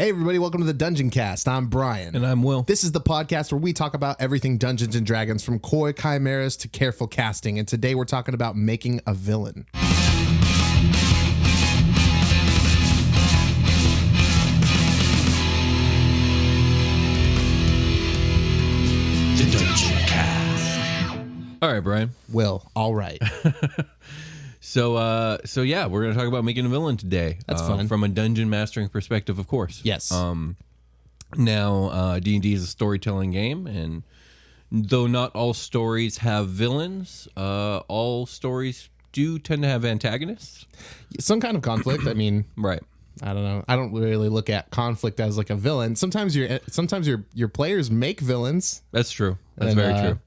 Hey everybody, welcome to the Dungeoncast. I'm Brian. And I'm Will. This is the podcast where we talk about everything Dungeons & Dragons, from coy chimeras to careful casting. And today we're talking about making a villain. The Dungeoncast. All right, Brian. Will, all right. So yeah, we're going to talk about making a villain today. That's fun. From a dungeon mastering perspective, of course. Yes. Now, D&D is a storytelling game, and though not all stories have villains, all stories do tend to have antagonists. Some kind of conflict. I mean, Right. I don't know. I don't really look at conflict as like a villain. Sometimes your players make villains. That's true. That's and, very true.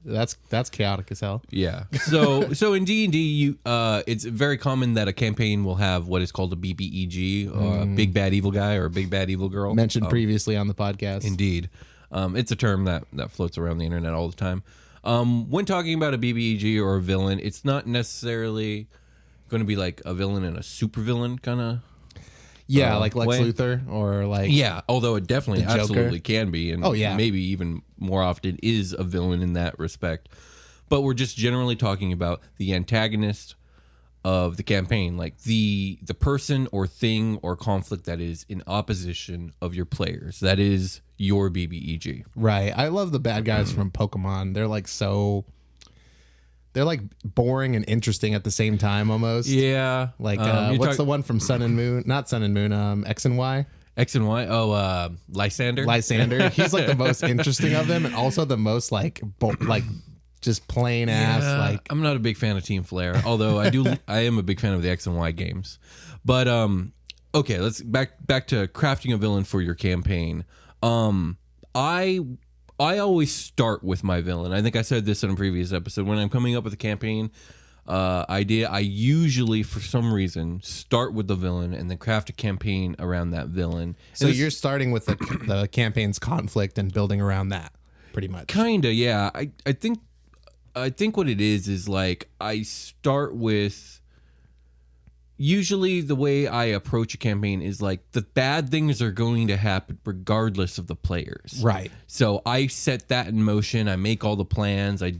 That's chaotic as hell. Yeah. So in D&D, it's very common that a campaign will have what is called a BBEG, or a big bad evil guy or a big bad evil girl. Mentioned previously on the podcast. Indeed. It's a term that floats around the internet all the time. When talking about a BBEG or a villain, it's not necessarily going to be like a villain and a supervillain kind of. Yeah, like Lex way. Luthor or like... Yeah, although it definitely the Joker. absolutely can be. And maybe even more often is a villain in that respect. But we're just generally talking about the antagonist of the campaign, like the person or thing or conflict that is in opposition of your players. That is your BBEG. Right. I love the bad guys from Pokemon. They're like they're like boring and interesting at the same time almost. Yeah. Like what's the one from Sun and Moon? Not Sun and Moon, X and Y. X and Y. Oh, Lysander. Lysander. He's like the most interesting of them, and also the most like just plain ass. Like, I'm not a big fan of Team Flare, although I am a big fan of the X and Y games. But okay, let's back to crafting a villain for your campaign. I always start with my villain. I think I said this in a previous episode. When I'm coming up with a campaign idea, I usually, for some reason, start with the villain and then craft a campaign around that villain. So you're starting with the campaign's conflict and building around that, pretty much. Kinda, yeah. I think what it is like I start with. Usually the way I approach a campaign is like the bad things are going to happen regardless of the players. Right. So I set that in motion. I make all the plans. I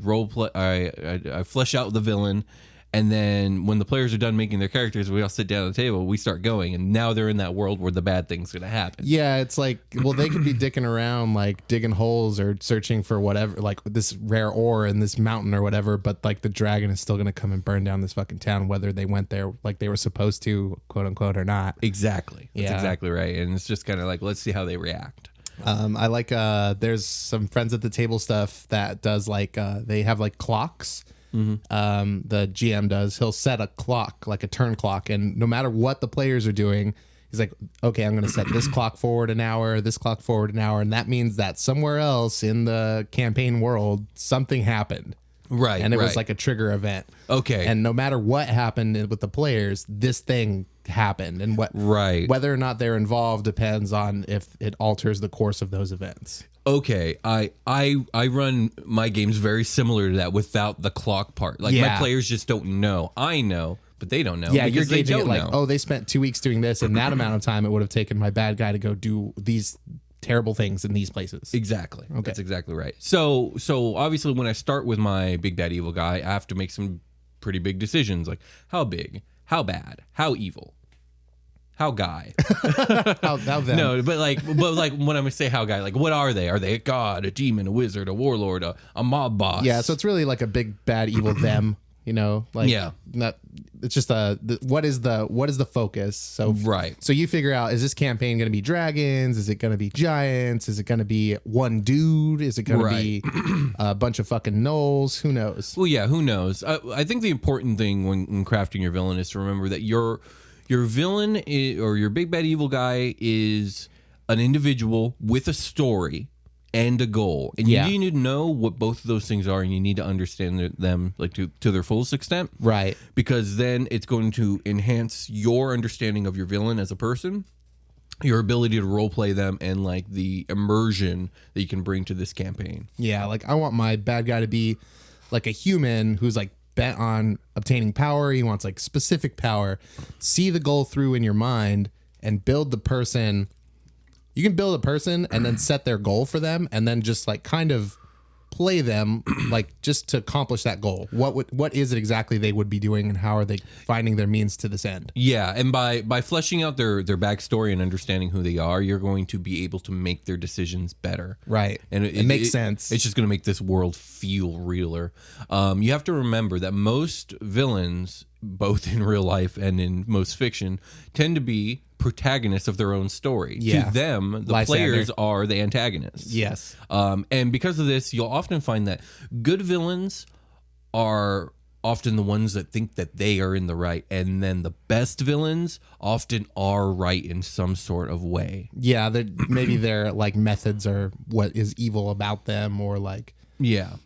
role play. I flesh out the villain. And then when the players are done making their characters, we all sit down at the table, we start going. And now they're in that world where the bad thing's going to happen. Yeah, it's like, well, they could be dicking around, like digging holes or searching for whatever, like this rare ore in this mountain or whatever. But like the dragon is still going to come and burn down this fucking town, whether they went there like they were supposed to, quote unquote, or not. Exactly. That's Yeah. exactly right. And it's just kind of like, let's see how they react. I like, there's some friends at the table stuff that does like, they have like clocks. The GM does. He'll set a clock, like a turn clock, and no matter what the players are doing, he's like, okay, I'm going to set this clock forward an hour, this clock forward an hour, and that means that somewhere else in the campaign world, something happened. Right. And it was like a trigger event. Okay. And no matter what happened with the players, this thing happened, and whether or not they're involved depends on if it alters the course of those events. Okay, I run my games very similar to that without the clock part. Like my players just don't know. I know, but they don't know. Yeah, you're gauging it like, know. oh, they spent 2 weeks doing this, and that amount of time it would have taken my bad guy to go do these terrible things in these places. Exactly. Okay. That's exactly right. So obviously when I start with my big bad evil guy, I have to make some pretty big decisions, like how big, how bad, how evil. How guy? how them? No, but like when I'm gonna say how guy, like what are they? Are they a god, a demon, a wizard, a warlord, a mob boss? Yeah, so it's really like a big bad evil them. You know, like not. It's just what is the focus? So right. So you figure out, is this campaign going to be dragons? Is it going to be giants? Is it going to be one dude? Is it going to be a bunch of fucking gnolls? Who knows? Well, yeah, who knows? I think the important thing when crafting your villain is to remember that your villain or your big bad evil guy is an individual with a story and a goal, and you need to know what both of those things are, and you need to understand them like to their fullest extent, right? Because then it's going to enhance your understanding of your villain as a person, your ability to role play them, and like the immersion that you can bring to this campaign. Yeah, like I want my bad guy to be like a human who's like bent on obtaining power. He wants like specific power. See the goal through in your mind and build the person you can build a person and then set their goal for them and then just like kind of play them like just to accomplish that goal. What is it exactly they would be doing and how are they finding their means to this end? Yeah, and by fleshing out their backstory and understanding who they are, you're going to be able to make their decisions better. Right. And it makes sense. It's just going to make this world feel realer. You have to remember that most villains, both in real life and in most fiction, tend to be protagonists of their own story. Yeah. To them, the Lysander. players are the antagonists. Yes. And because of this, you'll often find that good villains are often the ones that think that they are in the right, and then the best villains often are right in some sort of way. Yeah, maybe their like methods are what is evil about them, or like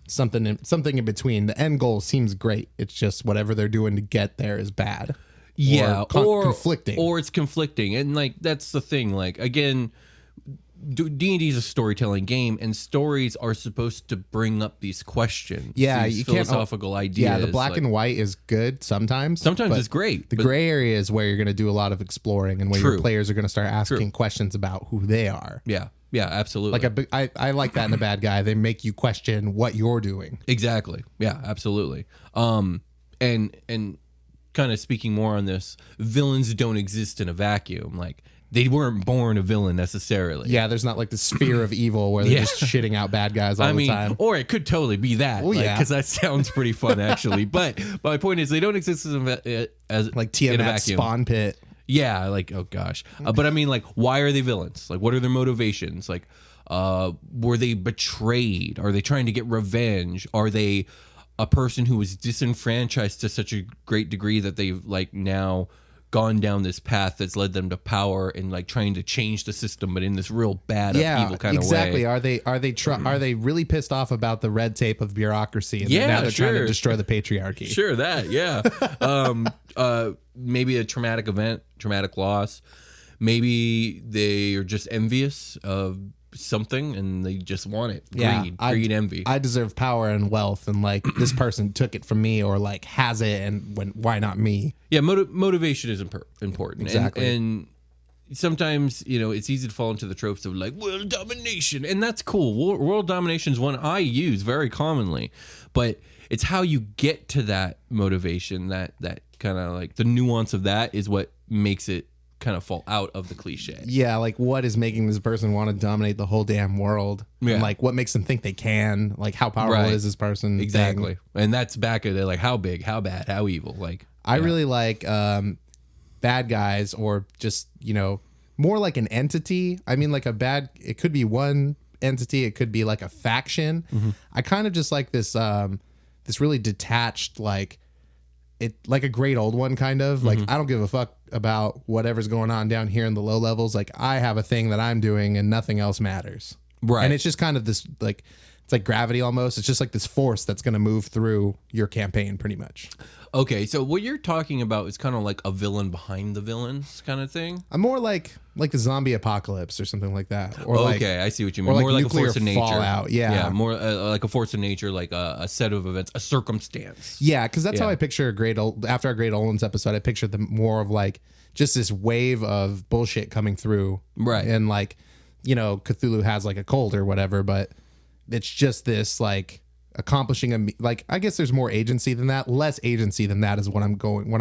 something in between. The end goal seems great. It's just whatever they're doing to get there is bad. Yeah, or conflicting, or it's conflicting, and like that's the thing. Like again, D&D is a storytelling game, and stories are supposed to bring up these questions. Yeah, these you philosophical ideas. Yeah, the black and white is good sometimes. Sometimes it's great. The gray area is where you're going to do a lot of exploring, and where your players are going to start asking questions about who they are. Yeah, absolutely. Like I like that in a bad guy. They make you question what you're doing. Exactly. Yeah, absolutely. And kind of speaking more on this, villains don't exist in a vacuum. Like they weren't born a villain necessarily. Yeah, there's not like the sphere of evil where they're just shitting out bad guys all the time. Or it could totally be that. Well, yeah, because that sounds pretty fun actually. But my point is, they don't exist as like in a Tiamat's vacuum. spawn pit. Yeah, like oh gosh. But I mean, like, why are they villains? Like, what are their motivations? Like, were they betrayed? Are they trying to get revenge? Are they a person who was disenfranchised to such a great degree that they've like now gone down this path that's led them to power and like trying to change the system, but in this real bad evil kind of way? Exactly. Are they really pissed off about the red tape of bureaucracy? And now they're trying to destroy the patriarchy. Sure, that. Yeah. Maybe a traumatic event, traumatic loss. Maybe they are just envious of something and they just want it. Greed, envy. I deserve power and wealth, and like this person took it from me, or like has it, and why not me? Yeah, motivation is important. Exactly. And sometimes, it's easy to fall into the tropes of like world domination, and that's cool. World domination is one I use very commonly, but it's how you get to that motivation, that kind of like the nuance of that is what makes it kind of fall out of the cliche. Yeah, like what is making this person want to dominate the whole damn world? Yeah. And like what makes them think they can? Like how powerful is this person? Exactly. thing? And that's back at it, like how big, how bad, how evil. Like I really like bad guys, or just, more like an entity. I mean, like it could be one entity, it could be like a faction. Mm-hmm. I kind of just like this this really detached, like a great old one kind of. Like I don't give a fuck about whatever's going on down here in the low levels. Like I have a thing that I'm doing and nothing else matters. Right. And it's just kind of this, like, it's like gravity almost. It's just like this force that's going to move through your campaign pretty much. Okay, so what you're talking about is kind of like a villain behind the villains kind of thing. I'm more like the zombie apocalypse or something like that. Or okay, I see what you mean. Or more like a force of nature. Fallout. Yeah, more like a force of nature, like a set of events, a circumstance. Yeah, because that's how I picture after our Great Olins episode. I pictured them more of like just this wave of bullshit coming through. Right. And like, Cthulhu has like a cult or whatever, but it's just this like accomplishing like, I guess there's more agency than that. Less agency than that is what I'm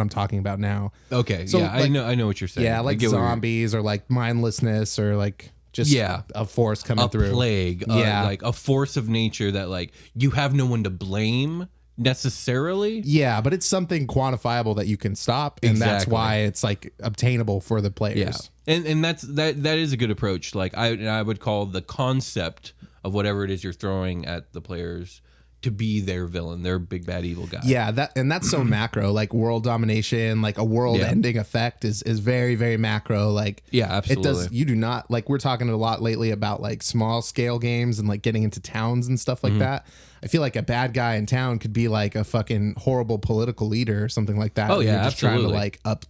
talking about now. Okay. So, yeah, like, I know what you're saying. Yeah, like zombies or like mindlessness or like just a force coming through. A plague. Like a force of nature that like you have no one to blame necessarily. Yeah, but it's something quantifiable that you can stop, and that's why it's like obtainable for the players. Yeah. And that is a good approach. Like I would call the concept of whatever it is you're throwing at the players to be their villain, their big bad evil guy. Yeah, that's so macro. Like world domination, like a world ending effect is very, very macro. Like absolutely. You do not, like, we're talking a lot lately about like small scale games and like getting into towns and stuff like that. I feel like a bad guy in town could be like a fucking horrible political leader or something like that. Oh yeah, you're just absolutely. trying to like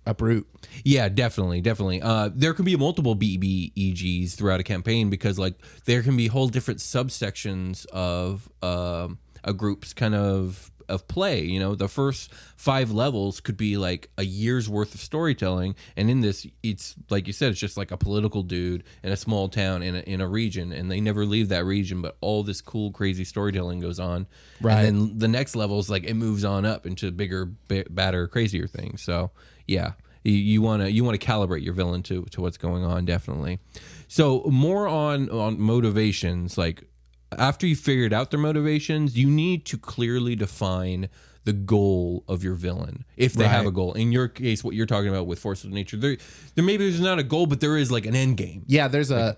uproot. Yeah, definitely. There can be multiple BBEGs throughout a campaign because like there can be whole different subsections of a group's kind of of play. You know, the first 5 levels could be like a year's worth of storytelling, and in this, it's like you said, it's just like a political dude in a small town in a region, and they never leave that region, but all this cool, crazy storytelling goes on. Right. And then the next level is like it moves on up into bigger, badder, crazier things. So yeah, you want to calibrate your villain to what's going on, definitely. So more on motivations, like after you figured out their motivations, you need to clearly define the goal of your villain, if they have a goal. In your case, what you're talking about with Force of Nature, there maybe there's not a goal, but there is like an end game. Yeah, there's a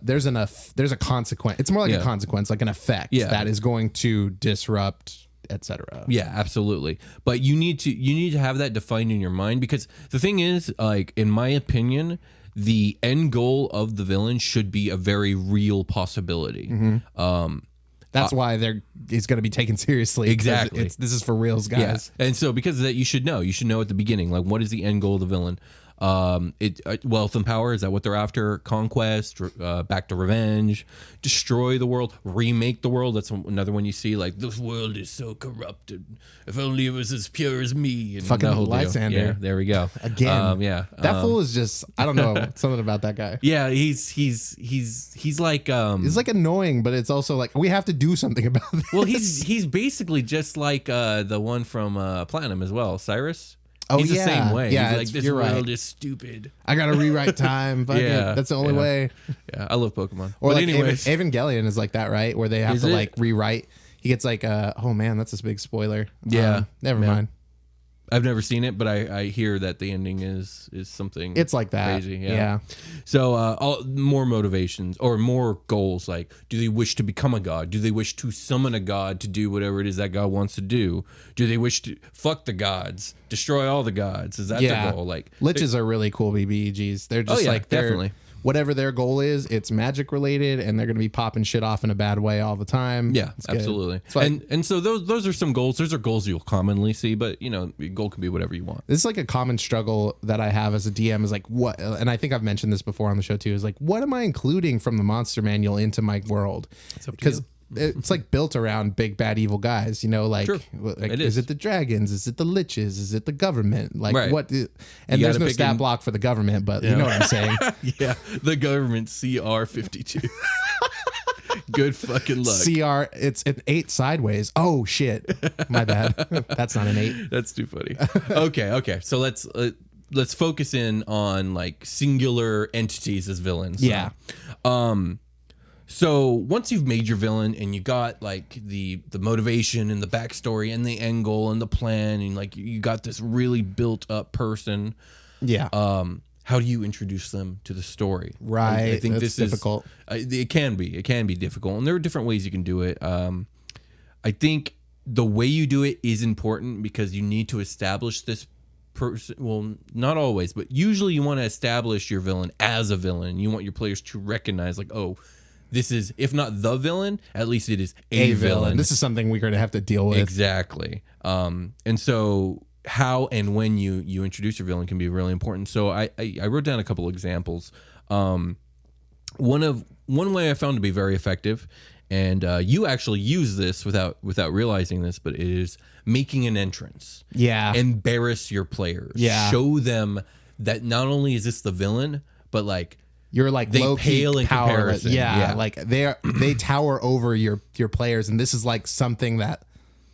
consequence. It's more like a consequence, like an effect that is going to disrupt, etc. Yeah, absolutely. But you need to have that defined in your mind, because the thing is, like in my opinion, the end goal of the villain should be a very real possibility. That's why he's going to be taken seriously. Exactly. This is for reals, guys. Yeah. And so because of that, you should know at the beginning, like, what is the end goal of the villain? Wealth and power, is that what they're after? Conquest, back to revenge, destroy the world, remake the world. That's another one you see, like, this world is so corrupted. If only it was as pure as me. And fucking Lysander. Yeah, there we go. Again. That fool is just, I don't know, something about that guy. Yeah, he's like he's like annoying, but it's also like we have to do something about this. Well, he's basically just like the one from Platinum as well, Cyrus. Oh, he's the same way. Yeah, he's like, this world is stupid. I gotta rewrite time. Yeah, that's the only way. Yeah, I love Pokemon. Or but like anyways, Evangelion is like that, right? Where they have to like rewrite. He gets like, oh man, that's a big spoiler. Yeah, never mind. I've never seen it, but I hear that the ending is something. It's like that. Crazy. Yeah. So more motivations or more goals. Like, do they wish to become a god? Do they wish to summon a god to do whatever it is that god wants to do? Do they wish to fuck the gods, destroy all the gods? Is that the goal? Like, liches are really cool BBEGs. They're just definitely. Whatever their goal is, it's magic related, and they're going to be popping shit off in a bad way all the time. Yeah, absolutely. And so those are some goals. Those are goals you'll commonly see, but your goal can be whatever you want. This is like a common struggle that I have as a DM is like, what, and I think I've mentioned this before on the show too, is like, what am I including from the monster manual into my world? Because it's like built around big bad evil guys, like, sure. Is it the dragons? Is it the liches? Is it the government? Like what? And there's no stat block for the government, but you know what I'm saying? Yeah, the government CR52. Good fucking luck. CR, it's an 8 sideways. Oh shit, my bad. That's not an 8. That's too funny. Okay. So let's focus in on like singular entities as villains. Yeah. So once you've made your villain and you got like the motivation and the backstory and the end goal and the plan, and like you got this really built up person, how do you introduce them to the story? Right. I think That's this difficult. It can be difficult, and there are different ways you can do it. I think the way you do it is important because you need to establish this person. Well, not always, but usually you want to establish your villain as a villain. You want your players to recognize, like, oh, this is, if not the villain, at least it is a villain. This is something we're going to have to deal with. Exactly. And so how and when you introduce your villain can be really important. So I wrote down a couple examples. One way I found to be very effective, and you actually use this without realizing this, but it is making an entrance. Yeah. Embarrass your players. Yeah. Show them that not only is this the villain, but like, you're like they low-key pale in powerless. comparison. Yeah, like they tower over your players, and this is like something that,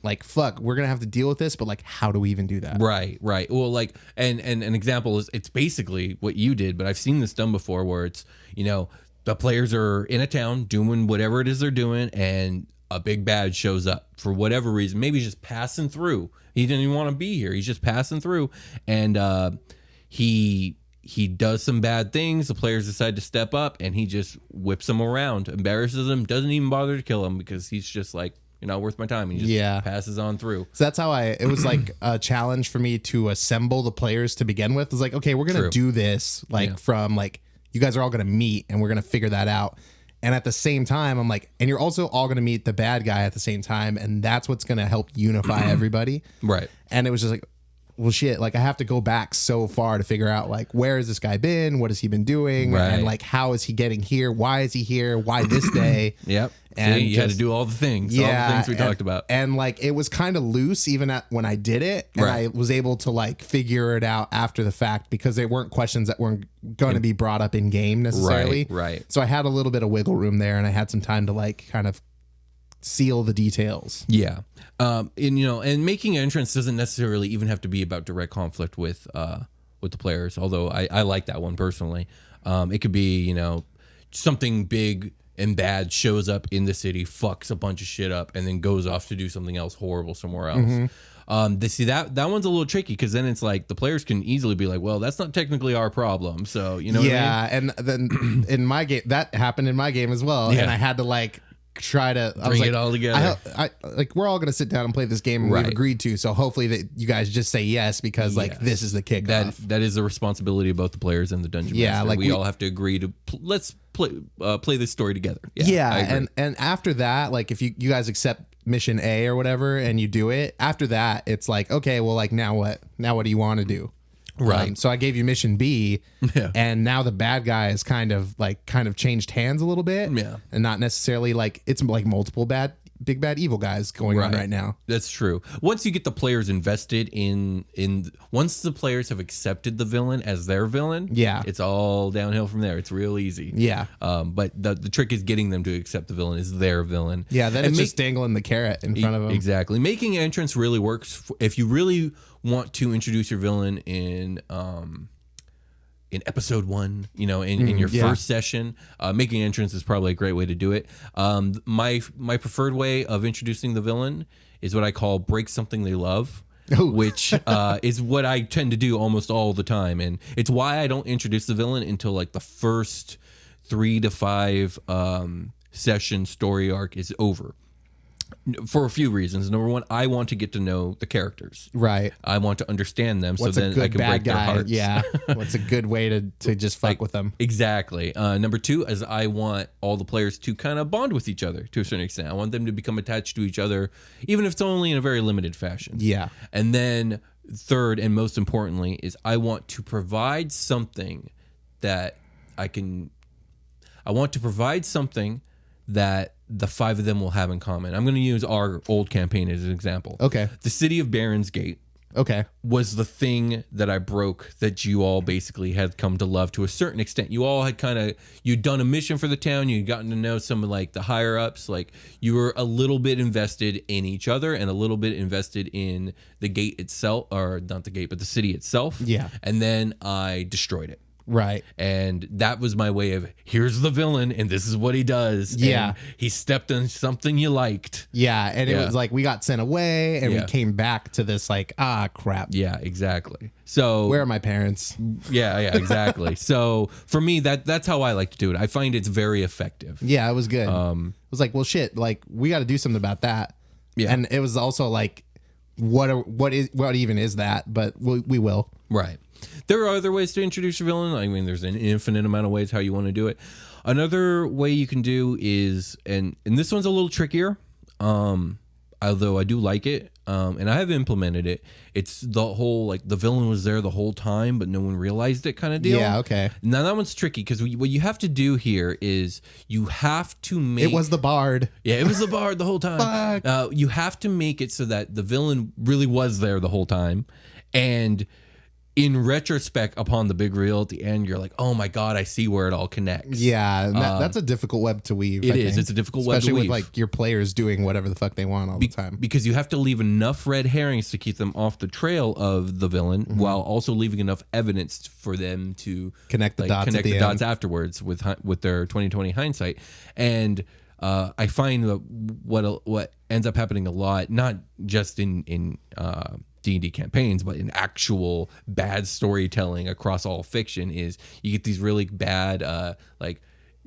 like, fuck, we're gonna have to deal with this, but like, how do we even do that? Right. Well, like, and an example is, it's basically what you did, but I've seen this done before, where it's, the players are in a town doing whatever it is they're doing, and a big bad shows up for whatever reason. Maybe he's just passing through. He didn't even want to be here. He's just passing through, and he does some bad things. The players decide to step up, and he just whips them around, embarrasses them, doesn't even bother to kill them because he's just like, you're not worth my time. He just passes on through. So that's how it was like a challenge for me to assemble the players to begin with. It was like, okay, we're going to do this from like, you guys are all going to meet and we're going to figure that out. And at the same time, I'm like, and you're also all going to meet the bad guy at the same time. And that's what's going to help unify everybody. Right. And it was just like, well, shit, like I have to go back so far to figure out like where has this guy been, what has he been doing, Right. and like how is he getting here, why is he here, why this day. Yep. And See, you had to do all the things. All the things we talked about. And like it was kind of loose even when I did it, and Right. I was able to like figure it out after the fact because they weren't questions that weren't going to be brought up in game necessarily. Right. So I had a little bit of wiggle room there, and I had some time to like kind of seal the details. Yeah. And making an entrance doesn't necessarily even have to be about direct conflict with the players, although I like that one personally. It could be, something big and bad shows up in the city, fucks a bunch of shit up, and then goes off to do something else horrible somewhere else. That one's a little tricky because then it's like the players can easily be like, well, that's not technically our problem. So, what I mean? And then in my game, that happened in my game as well. Yeah. And I had to like try to Bring it all together. I like we're all gonna sit down and play this game and Right. we've agreed to. So hopefully that you guys just say yes because like Yes. this is the kickoff. That is the responsibility of both the players and the dungeon Yeah, master. like we we- all have to agree to let's play this story together. Yeah, I agree. and after that, like if you guys accept mission A or whatever and you do it, after that it's like, okay, well, like now what do you want to do? Right. So I gave you mission B, Yeah. and now the bad guy is kind of changed hands a little bit. Yeah. And not necessarily like it's like multiple big bad evil guys going on right now. That's true. Once you get the players invested in once the players have accepted the villain as their villain, Yeah. it's all downhill from there. It's real easy. Yeah. But the trick is getting them to accept the villain as their villain. Yeah, then And it's just dangling the carrot in front of them. Exactly. Making entrance really works if you really want to introduce your villain in episode 1, in your yeah. first session. Making entrance is probably a great way to do it. My preferred way of introducing the villain is what I call break something they love. Oh. Which is what I tend to do almost all the time, and it's why I don't introduce the villain until like the first 3 to 5 session story arc is over. For a few reasons. Number one, I want to get to know the characters. Right. I want to understand them, What's so a then good I can bad break guy? their hearts. Yeah. What's a good way to just fuck with them? Exactly. Number 2 is I want all the players to kind of bond with each other to a certain extent. I want them to become attached to each other, even if it's only in a very limited fashion. Yeah. And then third, and most importantly, is I want to provide something that that the 5 of them will have in common. I'm going to use our old campaign as an example. Okay. The city of Barron's Gate Okay. was the thing that I broke that you all basically had come to love to a certain extent. You all had you'd done a mission for the town. You'd gotten to know some of like the higher ups. Like you were a little bit invested in each other and a little bit invested in the gate itself, or not the gate, but the city itself. Yeah. And then I destroyed it. Right. And that was my way of, here's the villain and this is what he does. Yeah. And he stepped on something you liked. Yeah. And it Yeah. was like we got sent away and Yeah. we came back to this like, crap. Yeah, exactly. So Where are my parents? yeah, exactly. So for me, that's how I like to do it. I find it's very effective. Yeah, it was good. It was like, well, shit, like we got to do something about that. Yeah. And it was also like, what even is that? But we will. Right. There are other ways to introduce your villain. I mean, there's an infinite amount of ways how you want to do it. Another way you can do is, and this one's a little trickier, although I do like it, and I have implemented it. It's the whole, like, the villain was there the whole time, but no one realized it kind of deal. Yeah, okay. Now, that one's tricky, because what you have to do here is you have to make... It was the bard. Yeah, it was the bard the whole time. You have to make it so that the villain really was there the whole time, and... in retrospect, upon the big reveal at the end, you're like, oh my God, I see where it all connects. Yeah, and that's a difficult web to weave. It I is. think. It's a difficult web to Especially weave. with like your players doing whatever the fuck they want all the time. Because you have to leave enough red herrings to keep them off the trail of the villain, while also leaving enough evidence for them to Connect the dots at the dots end. afterwards with their 2020 hindsight. And I find that what ends up happening a lot, not just in D&D campaigns, but in actual bad storytelling across all fiction, is you get these really bad like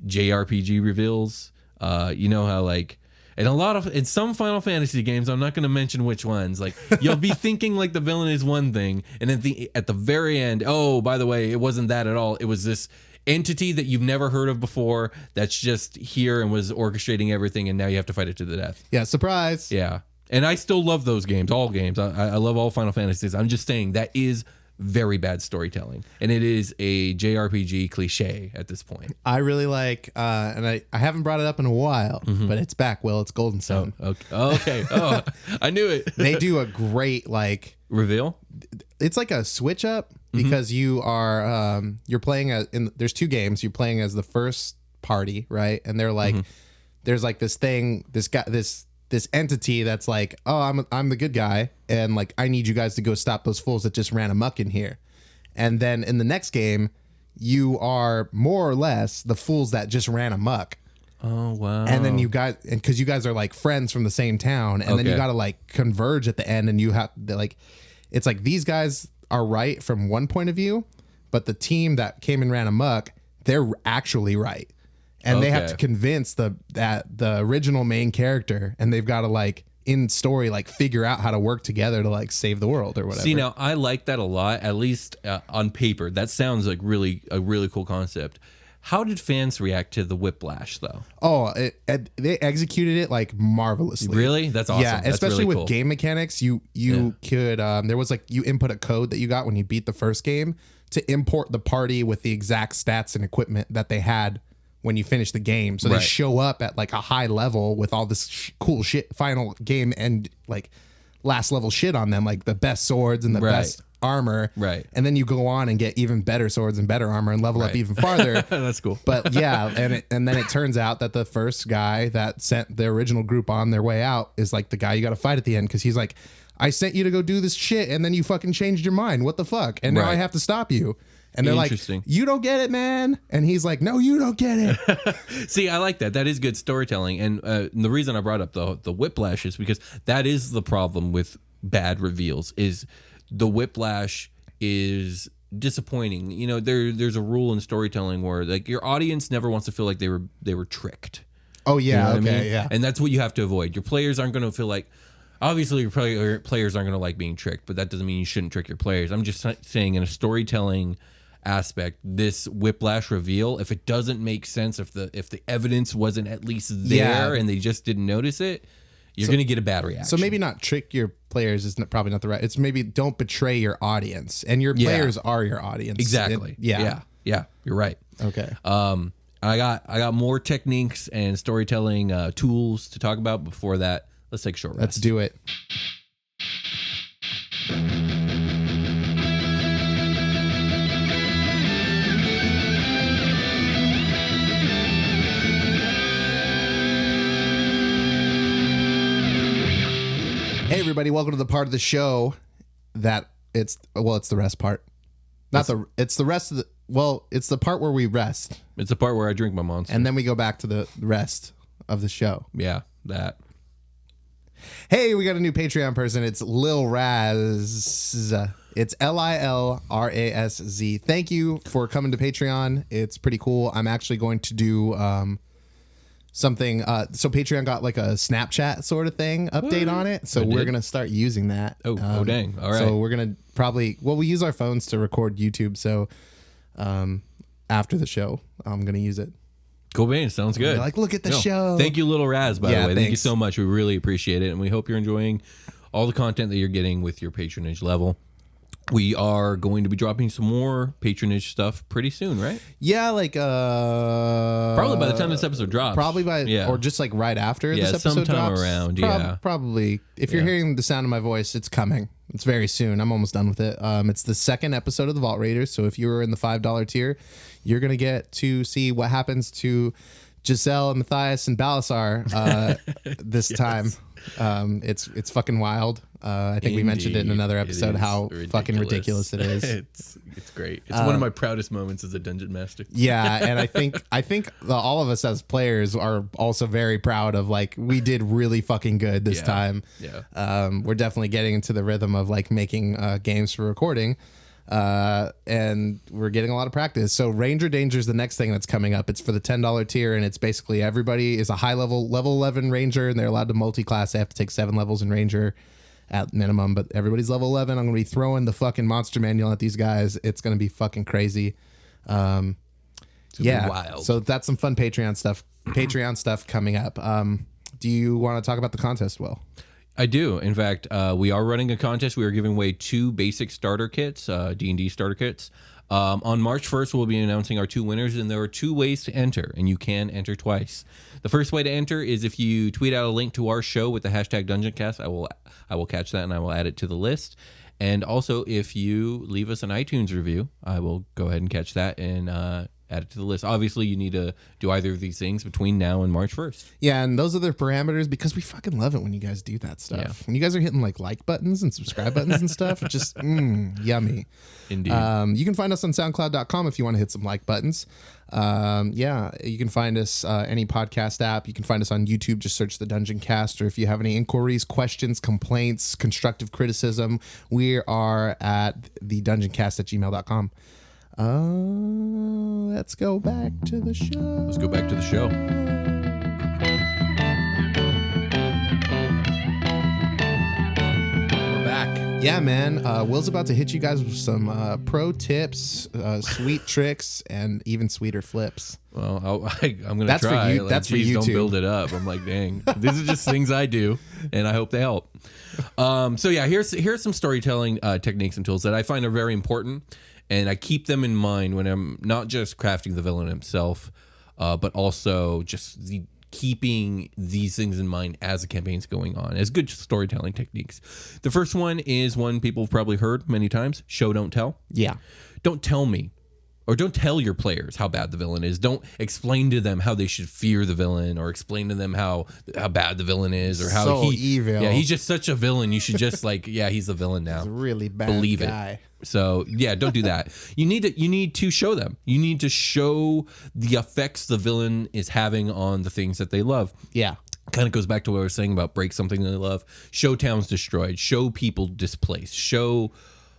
JRPG reveals. You know how like in some Final Fantasy games, I'm not going to mention which ones, like you'll be thinking like the villain is one thing, and at the very end, oh, by the way, it wasn't that at all. It was this entity that you've never heard of before that's just here and was orchestrating everything, and now you have to fight it to the death. Yeah, surprise. Yeah. And I still love those games, all games. I love all Final Fantasies. I'm just saying that is very bad storytelling. And it is a JRPG cliche at this point. I really like, and I haven't brought it up in a while, but it's back, Will. It's Golden Sun. Okay. Oh, I knew it. They do a great, like... Reveal? It's like a switch up because you are, you're playing, there's 2 games. You're playing as the first party, right? And they're like, there's like this thing, this entity that's like, oh, I'm the good guy, and like I need you guys to go stop those fools that just ran amok in here. And then in the next game, you are more or less the fools that just ran amok. Oh wow! And then you guys, and because you guys are like friends from the same town, and then you got to like converge at the end, and you have like, it's like these guys are right from one point of view, but the team that came and ran amok, they're actually right. And they have to convince the original main character, and they've got to like in story like figure out how to work together to like save the world or whatever. See, now I like that a lot, at least on paper. That sounds like a really cool concept. How did fans react to the whiplash though? Oh, they executed it like marvelously. Really? That's awesome. Yeah, That's especially really with cool. game mechanics. You could there was like you input a code that you got when you beat the first game to import the party with the exact stats and equipment that they had when you finish the game. So they show up at like a high level with all this cool shit, final game and like last level shit on them, like the best swords and the best armor. Right. And then you go on and get even better swords and better armor and level up even farther. That's cool. But yeah, and then it turns out that the first guy that sent the original group on their way out is like the guy you got to fight at the end, because he's like, I sent you to go do this shit and then you fucking changed your mind. What the fuck? And now I have to stop you. And they're like, you don't get it, man. And he's like, no, you don't get it. See, I like that. That is good storytelling. And the reason I brought up the whiplash is because that is the problem with bad reveals, is the whiplash is disappointing. You know, there's a rule in storytelling where like your audience never wants to feel like they were tricked. Oh, yeah. You know Okay, I mean? yeah. And that's what you have to avoid. Your players aren't going to feel like... Obviously, your players aren't going to like being tricked, but that doesn't mean you shouldn't trick your players. I'm just saying in a storytelling aspect, this whiplash reveal, if it doesn't make sense, if the evidence wasn't at least there and they just didn't notice it, you're going to get a bad reaction. So maybe not trick your players is probably not the right. It's maybe don't betray your audience, and your players are your audience. Exactly. Yeah. You're right. Okay. I got more techniques and storytelling tools to talk about. Before that, let's take a short rest. Let's do it. Hey everybody, welcome to the part of the show that it's the rest part. It's the part where we rest. It's the part where I drink my monster. And then we go back to the rest of the show. Yeah, that. Hey, we got a new Patreon person. It's Lil Raz. It's Lilrazz. Thank you for coming to Patreon. It's pretty cool. I'm actually going to do something. So Patreon got like a Snapchat sort of thing update on it. So we're going to start using that. Oh, dang. All right. So we're going to we use our phones to record YouTube. So after the show, I'm going to use it. Cool beans. Sounds good. Like, look at the show. Thank you, Little Raz, by the way. Thanks. Thank you so much. We really appreciate it. And we hope you're enjoying all the content that you're getting with your patronage level. We are going to be dropping some more patronage stuff pretty soon, right? Yeah, like probably by the time this episode drops. Or just like right after this episode sometime drops. around. Probably. If you're hearing the sound of my voice, it's coming. It's very soon. I'm almost done with it. It's the second episode of the Vault Raiders. So if you were in the $5 tier, you're gonna get to see what happens to Giselle and Matthias and Balasar this time. It's fucking wild. I think we mentioned it in another episode how fucking ridiculous it is. It's great. It's one of my proudest moments as a dungeon master. Yeah, and I think all of us as players are also very proud of like we did really fucking good this time. Yeah. We're definitely getting into the rhythm of like making games for recording. And we're getting a lot of practice. So Ranger Danger is the next thing that's coming up. It's for the $10 tier, and it's basically everybody is a high level 11 Ranger, and they're allowed to multi-class. They have to take 7 levels in Ranger at minimum, but everybody's level 11. I'm gonna be throwing the fucking monster manual at these guys. It's gonna be fucking crazy. Wild. So that's some fun Patreon stuff coming up. Do you want to talk about the contest, Will? I do. In fact, we are running a contest. We are giving away 2 basic starter kits, D&D starter kits. On March 1st, we'll be announcing our 2 winners, and there are 2 ways to enter, and you can enter twice. The first way to enter is if you tweet out a link to our show with the hashtag Dungeoncast. I will catch that, and I will add it to the list. And also, if you leave us an iTunes review, I will go ahead and catch that and add it to the list. Obviously, you need to do either of these things between now and March 1st. Yeah, and those are the parameters because we fucking love it when you guys do that stuff. Yeah. When you guys are hitting like buttons and subscribe buttons and stuff, it's just yummy. Indeed. You can find us on SoundCloud.com if you want to hit some like buttons. You can find us any podcast app. You can find us on YouTube. Just search the Dungeoncast. Or if you have any inquiries, questions, complaints, constructive criticism, we are at thedungeoncast@gmail.com. Let's go back to the show. Let's go back to the show. We're back. Yeah, man. Will's about to hit you guys with some pro tips, sweet tricks, and even sweeter flips. Well, I'm going to try. For you. That's for you, don't too. Build it up. I'm like, dang. These are just things I do, and I hope they help. So, yeah, here's some storytelling techniques and tools that I find are very important. And I keep them in mind when I'm not just crafting the villain himself, but also just keeping these things in mind as the campaign's going on, as good storytelling techniques. The first one is one people have probably heard many times: show, don't tell. Yeah. Don't tell me, or don't tell your players how bad the villain is. Don't explain to them how they should fear the villain, or explain to them how bad the villain is, or how so evil. Yeah, he's just such a villain. You should just he's the villain now. He's a really bad Believe guy. It. So yeah, don't do that. You need to show them. You need to show the effects the villain is having on the things that they love. Yeah. Kind of goes back to what I was saying about break something they love. Show towns destroyed. Show people displaced. Show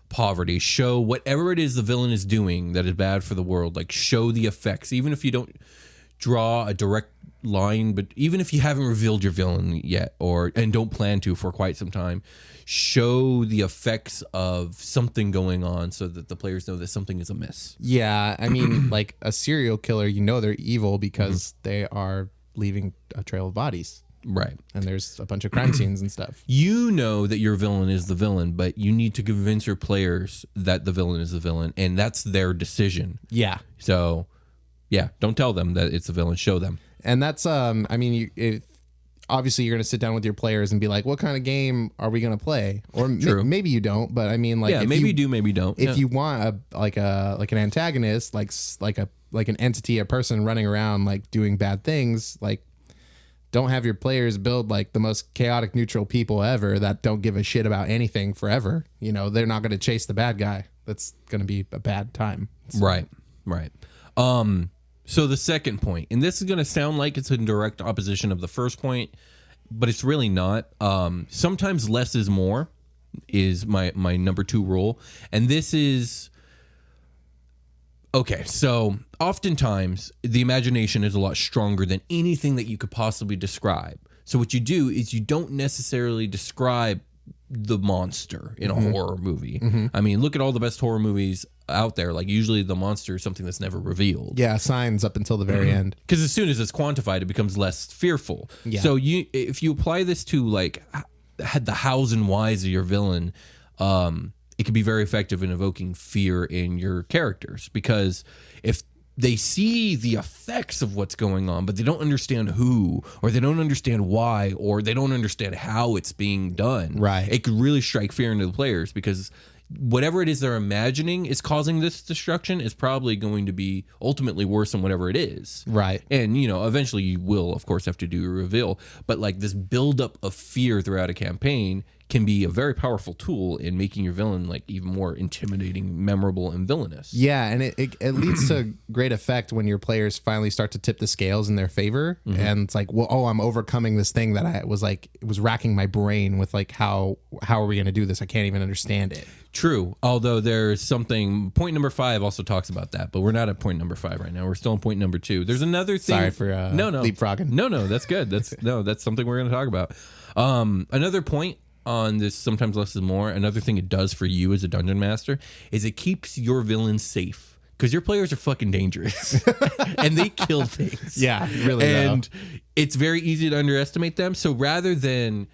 poverty. Show whatever it is the villain is doing that is bad for the world. Like, show the effects, even if you don't draw a direct line, but even if you haven't revealed your villain yet, and don't plan to for quite some time, show the effects of something going on so that the players know that something is amiss. Yeah, I mean, like a serial killer, they're evil because they are leaving a trail of bodies. Right. And there's a bunch of crime scenes and stuff. You know that your villain is the villain, but you need to convince your players that the villain is the villain, and that's their decision. Yeah. So, yeah, don't tell them that it's a villain. Show them. And that's, obviously you're going to sit down with your players and be like, what kind of game are we going to play? Or maybe you don't, but I mean, like, maybe you do, maybe you don't. If you want an antagonist, like an entity, a person running around like doing bad things, like, don't have your players build like the most chaotic neutral people ever that don't give a shit about anything forever. They're not going to chase the bad guy. That's going to be a bad time. So. Right. So the second point, and this is going to sound like it's in direct opposition of the first point, but it's really not. Sometimes less is more is my number 2 rule. And this is, okay, so oftentimes the imagination is a lot stronger than anything that you could possibly describe. So what you do is you don't necessarily describe the monster in a horror movie. I mean, look at all the best horror movies out there. Like, usually the monster is something that's never revealed. Yeah, signs up until the very end. Because as soon as it's quantified, it becomes less fearful. Yeah. So if you apply this to like the hows and whys of your villain, it can be very effective in evoking fear in your characters. Because if they see the effects of what's going on, but they don't understand who, or they don't understand why, or they don't understand how it's being done. Right. It could really strike fear into the players, because whatever it is they're imagining is causing this destruction is probably going to be ultimately worse than whatever it is. Right. And, eventually you will, of course, have to do a reveal. But like this buildup of fear throughout a campaign can be a very powerful tool in making your villain like even more intimidating, memorable, and villainous. Yeah, and it leads to great effect when your players finally start to tip the scales in their favor, and it's like, well, I'm overcoming this thing that it was racking my brain with, like, how are we going to do this? I can't even understand it. True, although there's something. Point number 5 also talks about that, but we're not at point number 5 right now. We're still on point number 2. There's another thing. Sorry for leapfrogging. No, that's good. That's something we're going to talk about. Another point on this, sometimes less is more. Another thing it does for you as a dungeon master is it keeps your villains safe, because your players are fucking dangerous and they kill things. Yeah, really. And it's very easy to underestimate them. So rather than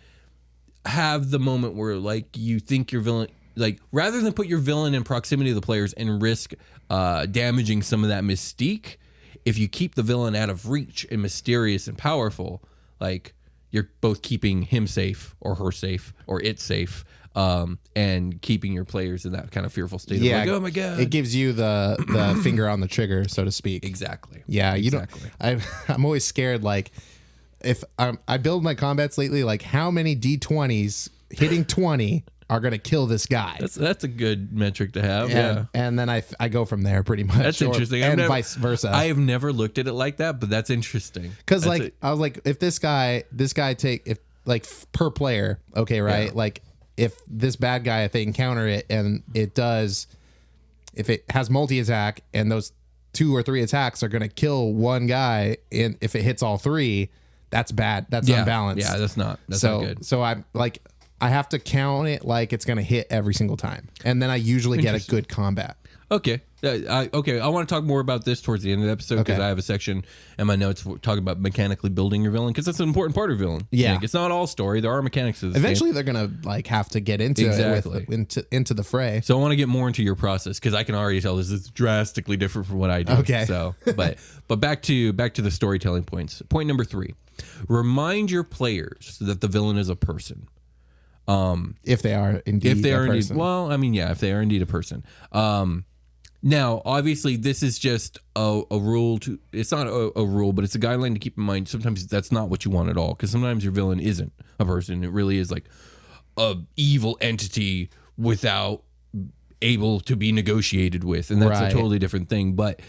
have the moment where like you think your villain, like rather than put your villain in proximity to the players and risk damaging some of that mystique, if you keep the villain out of reach and mysterious and powerful, like you're both keeping him safe or her safe or it safe, and keeping your players in that kind of fearful state of like, oh my god. It gives you the finger on the trigger, so to speak. Exactly. Yeah, exactly. I'm always scared, like, if I build my combats lately, like how many D20s hitting 20 are going to kill this guy. That's a good metric to have. And then I go from there pretty much. That's interesting. And vice versa. I have never looked at it like that, but that's interesting. Because I was like, if this guy per player, okay, right? Yeah. Like if this bad guy, if they encounter it and if it has multi-attack and those 2 or 3 attacks are going to kill one guy, and if it hits all 3, that's bad. That's unbalanced. Yeah, that's not good. So I'm like, I have to count it like it's going to hit every single time. And then I usually get a good combat. Okay. I want to talk more about this towards the end of the episode because I have a section in my notes talking about mechanically building your villain because that's an important part of your villain. Yeah. Like, it's not all story. There are mechanics to this Eventually game. they're going to like have to get into it into the fray. So I want to get more into your process because I can already tell this is drastically different from what I do. Okay. So, but back to the storytelling points. Point number 3. Remind your players that the villain is a person. If they are indeed a person. Well, I mean, yeah, if they are indeed a person. Now, obviously, this is just a rule to. It's not a rule, but it's a guideline to keep in mind. Sometimes that's not what you want at all, because sometimes your villain isn't a person. It really is like a evil entity without able to be negotiated with, and that's a totally different thing. But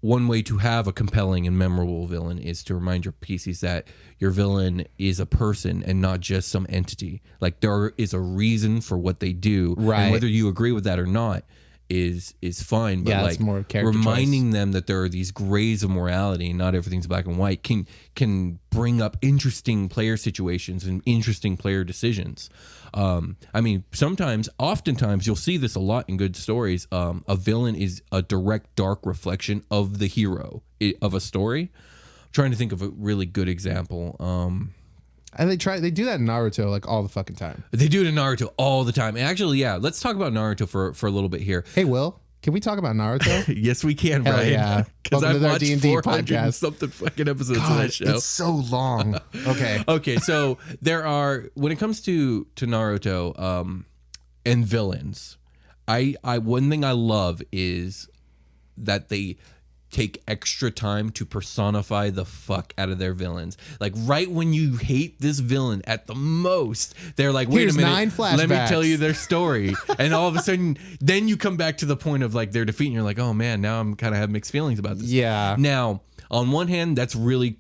one way to have a compelling and memorable villain is to remind your PCs that your villain is a person and not just some entity. Like there is a reason for what they do, and whether you agree with that or not is fine. But like more reminding them that there are these grays of morality and not everything's black and white can bring up interesting player situations and interesting player decisions. I mean, oftentimes you'll see this a lot in good stories. A villain is a direct dark reflection of the hero of a story. I'm trying to think of a really good example. And they do that in Naruto like all the fucking time. They do it in Naruto all the time. And actually, yeah, let's talk about Naruto for a little bit here. Hey, Will, can we talk about Naruto? Yes, we can, Brian. Yeah. Because I've watched D&D 400 podcast. and something fucking episodes of that show. It's so long. Okay. Okay, so there are, when it comes to Naruto and villains, I one thing I love is that they take extra time to personify the fuck out of their villains. Like right when you hate this villain at the most, they're like, wait a minute, 9 flashbacks. Let me tell you their story. And all of a sudden, then you come back to the point of like their defeat and you're like, oh man, now I'm kind of have mixed feelings about this. Yeah. Now, on one hand, that's a really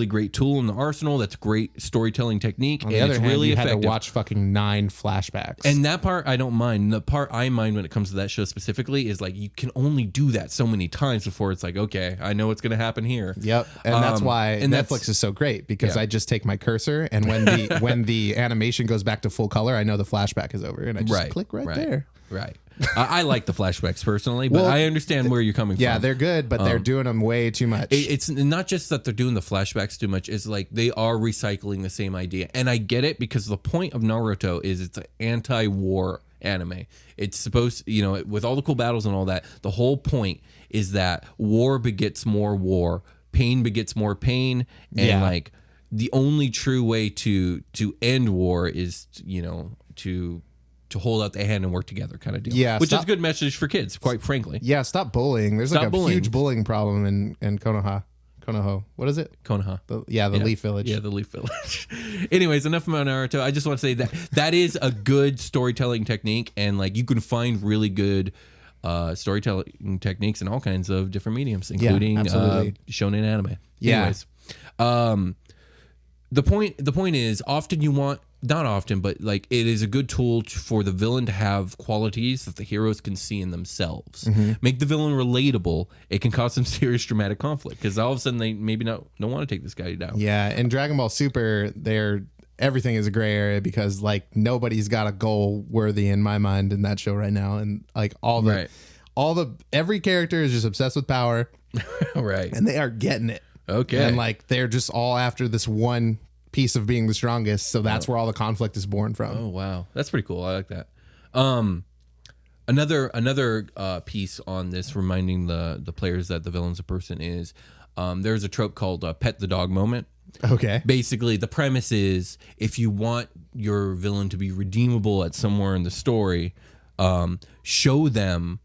great tool in the arsenal. That's a great storytelling technique. On the other hand, really you effective. had to watch fucking 9 flashbacks. And that part I don't mind. The part I mind when it comes to that show specifically is like you can only do that so many times before it's like, okay, I know what's going to happen here. Yep. And that's why Netflix is so great because I just take my cursor and when the animation goes back to full color, I know the flashback is over and I just click right there. Right. I like the flashbacks personally, but I understand where you're coming from. Yeah, they're good, but they're doing them way too much. It's not just that they're doing the flashbacks too much. It's like they are recycling the same idea. And I get it because the point of Naruto is it's an anti-war anime. It's supposed, with all the cool battles and all that, the whole point is that war begets more war, pain begets more pain, and like the only true way to end war is, to hold out the hand and work together kind of deal. Yeah, which is a good message for kids, quite frankly. Yeah, stop bullying. There's like a huge bullying problem in Konoha. What is it? Konoha. The Leaf Village. Yeah, the Leaf Village. Anyways, enough about Naruto. I just want to say that is a good storytelling technique, and like you can find really good storytelling techniques in all kinds of different mediums, including shonen anime. Yeah. Anyways, the point is often you want. Not often, but like it is a good tool for the villain to have qualities that the heroes can see in themselves. Mm-hmm. Make the villain relatable. It can cause some serious dramatic conflict because all of a sudden they maybe don't want to take this guy down. Yeah, in Dragon Ball Super, everything is a gray area because like nobody's got a goal worthy in my mind in that show right now, and like every character is just obsessed with power, right? And they are getting it. Okay, and like they're just all after this one piece of being the strongest. So that's where all the conflict is born from. Oh wow, that's pretty cool. I like that. Another piece on this, reminding the players that the villain's a person is, there's a trope called pet the dog moment. Okay. Basically, the premise is if you want your villain to be redeemable at somewhere in the story, show them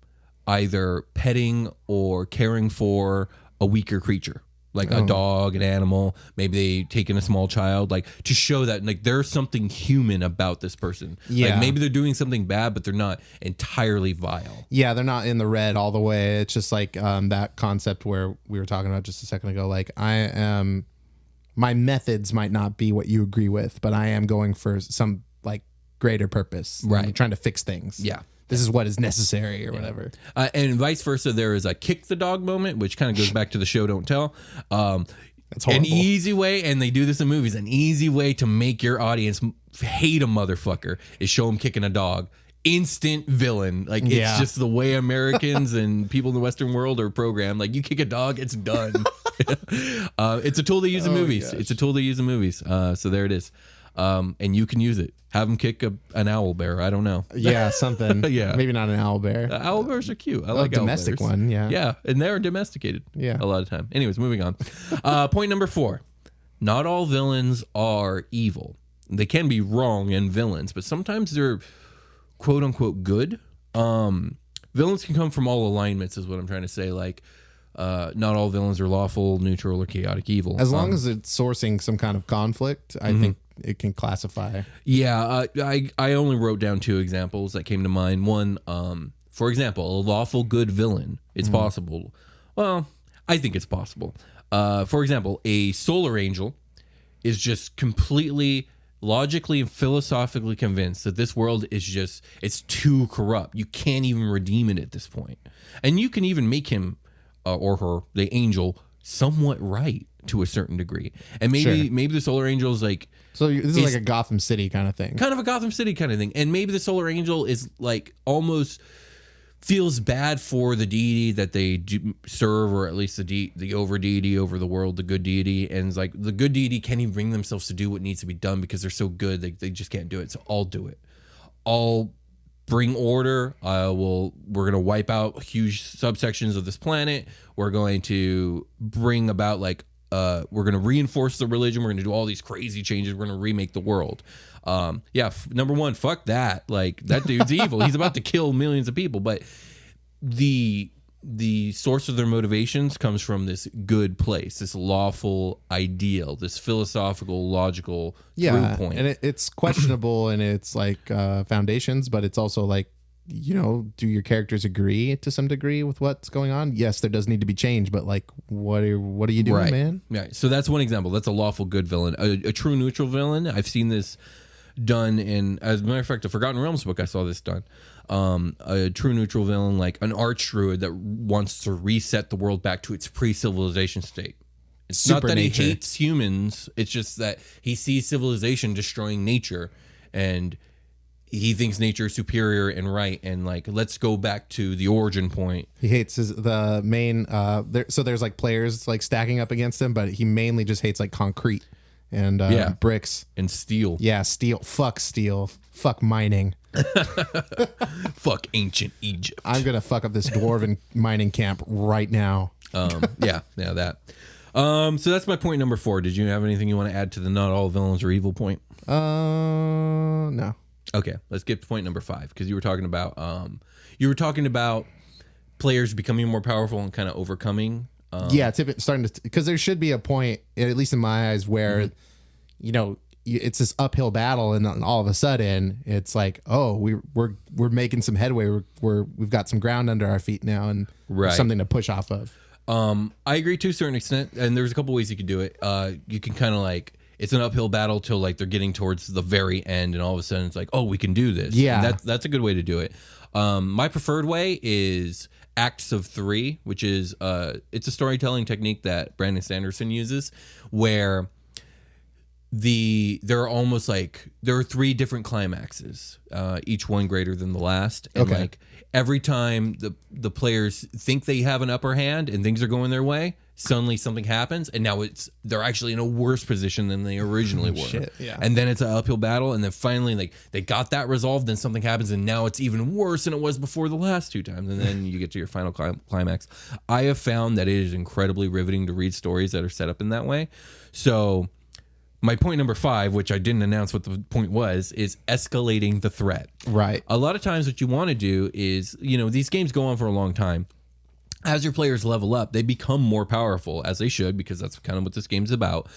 either petting or caring for a weaker creature, like a dog, an animal. Maybe they take in a small child, like to show that like there's something human about this person. Yeah. Like maybe they're doing something bad, but they're not entirely vile. Yeah, they're not in the red all the way. It's just like that concept where we were talking about just a second ago. Like my methods might not be what you agree with, but I am going for some like greater purpose. Right. I'm trying to fix things. Yeah. This is what is necessary or whatever. And vice versa, there is a kick the dog moment, which kind of goes back to the show don't tell. That's horrible. An easy way, and they do this in movies, an easy way to make your audience hate a motherfucker is show them kicking a dog. Instant villain. Like, it's just the way Americans and people in the Western world are programmed. Like, you kick a dog, it's done. It's a tool they use in movies. Gosh. It's a tool they use in movies. So there it is. And you can use it. Have them kick an owl bear. I don't know. Yeah, something. Yeah. Maybe not an owl bear. Owl bears are cute. I like domestic owl bears. one, yeah. Yeah, and they're domesticated. Yeah. A lot of time. Anyways, moving on. Point number 4. Not all villains are evil. They can be wrong and villains, but sometimes they're quote unquote good. Villains can come from all alignments is what I'm trying to say. Like, not all villains are lawful, neutral, or chaotic evil. As long as it's sourcing some kind of conflict, I think it can classify. Yeah, I only wrote down 2 examples that came to mind. One, for example, a lawful good villain. It's possible. Well, I think it's possible. For example, a solar angel is just completely logically and philosophically convinced that this world is just, it's too corrupt. You can't even redeem it at this point. And you can even make him or her, the angel, somewhat right to a certain degree. And maybe the solar angel is like, so this is like a Gotham City kind of thing. Kind of a Gotham City kind of thing. And maybe the solar angel is like almost feels bad for the deity that they serve, or at least the over deity over the world, the good deity. And it's like the good deity can't even bring themselves to do what needs to be done because they're so good. They just can't do it. So I'll do it. I'll bring order. We're going to wipe out huge subsections of this planet. We're going to bring about like, we're going to reinforce the religion. We're going to do all these crazy changes. We're going to remake the world. Number 1, fuck that. Like, that dude's evil. He's about to kill millions of people. But the source of their motivations comes from this good place, this lawful ideal, this philosophical, logical through point. And it's questionable in its like foundations, but it's also like, you know, do your characters agree to some degree with what's going on? Yes, there does need to be change, but like, what are you doing, man? Yeah. So that's one example. That's a lawful good villain. A true neutral villain. I've seen this done in, as a matter of fact, the Forgotten Realms book, I saw this done. A true neutral villain, like an archdruid that wants to reset the world back to its pre-civilization state. It's not that he hates humans. It's just that he sees civilization destroying nature, and he thinks nature is superior and right, and like, let's go back to the origin point. He hates the main so there's like players like stacking up against him, but he mainly just hates like concrete and bricks and steel. Yeah, steel. Fuck mining. Fuck ancient Egypt. I'm gonna fuck up this dwarven mining camp right now. That. So that's my point number 4. Did you have anything you want to add to the not all villains are evil point? No. Okay, let's get to point number 5, because you were talking about players becoming more powerful and kind of overcoming. It's starting to, because there should be a point, at least in my eyes, where you know, it's this uphill battle, and all of a sudden it's like, oh, we're making some headway. We've got some ground under our feet now, and something to push off of. I agree to a certain extent, and there's a couple ways you could do it. You can kind of like, it's an uphill battle till like they're getting towards the very end, and all of a sudden it's like, oh, we can do this. Yeah, and that's a good way to do it. My preferred way is acts of 3, which is it's a storytelling technique that Brandon Sanderson uses, where there are 3 different climaxes, each one greater than the last, and like every time the players think they have an upper hand and things are going their way, suddenly something happens, and now they're actually in a worse position than they originally were. Shit, yeah. And then it's an uphill battle, and then finally, like, they got that resolved, then something happens, and now it's even worse than it was before the last 2 times, and then you get to your final climax. I have found that it is incredibly riveting to read stories that are set up in that way. So my point number 5, which I didn't announce what the point was, is escalating the threat. Right. A lot of times what you want to do is, these games go on for a long time. As your players level up, they become more powerful, as they should, because that's kind of what this game's about.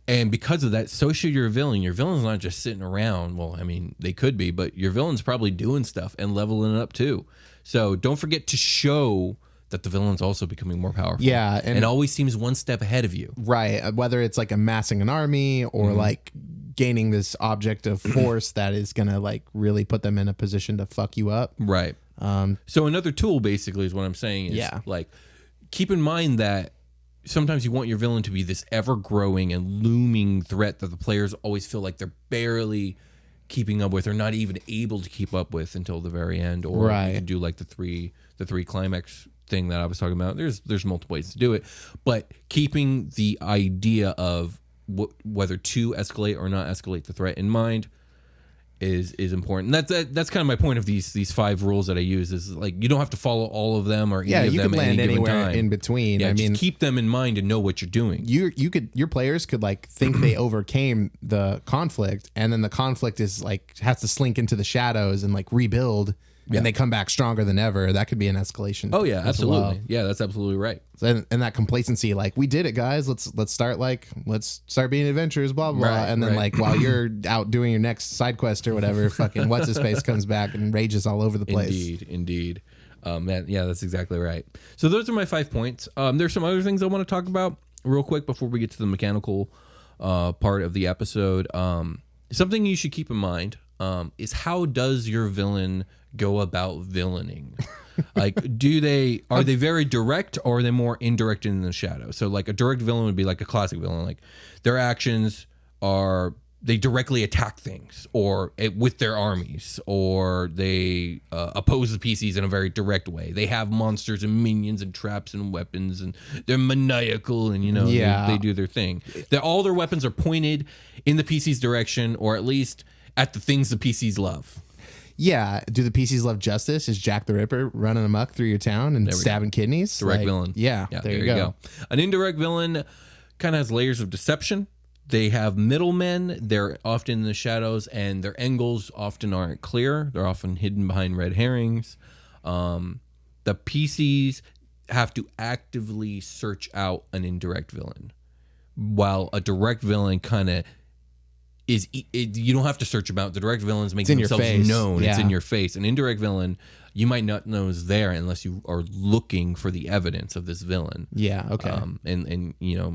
And because of that, so should your villain. Your villain's not just sitting around. Well, I mean, they could be, but your villain's probably doing stuff and leveling it up too. So don't forget to show that the villain's also becoming more powerful. Yeah. And always seems one step ahead of you. Right. Whether it's like amassing an army or like gaining this object of force that is going to like really put them in a position to fuck you up. Right. So another tool basically is what I'm saying is like, keep in mind that sometimes you want your villain to be this ever growing and looming threat that the players always feel like they're barely keeping up with or not even able to keep up with until the very end. Or you can do like the three climax thing that I was talking about. There's multiple ways to do it, but keeping the idea of whether to escalate or not escalate the threat in mind is important. That's kind of my point of these 5 rules that I use is like you don't have to follow all of them or any of them at any given time. In between. Yeah, I mean, just keep them in mind and know what you're doing. Your players could like think they overcame the conflict, and then the conflict is like has to slink into the shadows and like rebuild. And they come back stronger than ever. That could be an escalation. Oh yeah, absolutely. Well. Yeah, that's absolutely right. And that complacency, like we did it, guys. Let's start being adventurers, blah blah. Right, and then like while you're out doing your next side quest or whatever, fucking what's his face comes back and rages all over the place. Indeed. Man, yeah, that's exactly right. So those are my 5 points. There's some other things I want to talk about real quick before we get to the mechanical part of the episode. Something you should keep in mind is how does your villain go about villaining? Like, are they very direct or are they more indirect in the shadow? So like a direct villain would be like a classic villain. Like their actions they directly attack things or with their armies, or they oppose the PCs in a very direct way. They have monsters and minions and traps and weapons, and they're maniacal and they do their thing. All their weapons are pointed in the PC's direction, or at least at the things the PCs love. Yeah. Do the PCs love justice? Is Jack the Ripper running amok through your town and stabbing kidneys? Direct villain. Yeah, there you go. An indirect villain kind of has layers of deception. They have middlemen. They're often in the shadows, and their end goals often aren't clear. They're often hidden behind red herrings. The PCs have to actively search out an indirect villain, while a direct villain kind of you don't have to search them out. The direct villains make themselves known. Yeah. It's in your face. An indirect villain, you might not know is there unless you are looking for the evidence of this villain. Yeah. Okay. And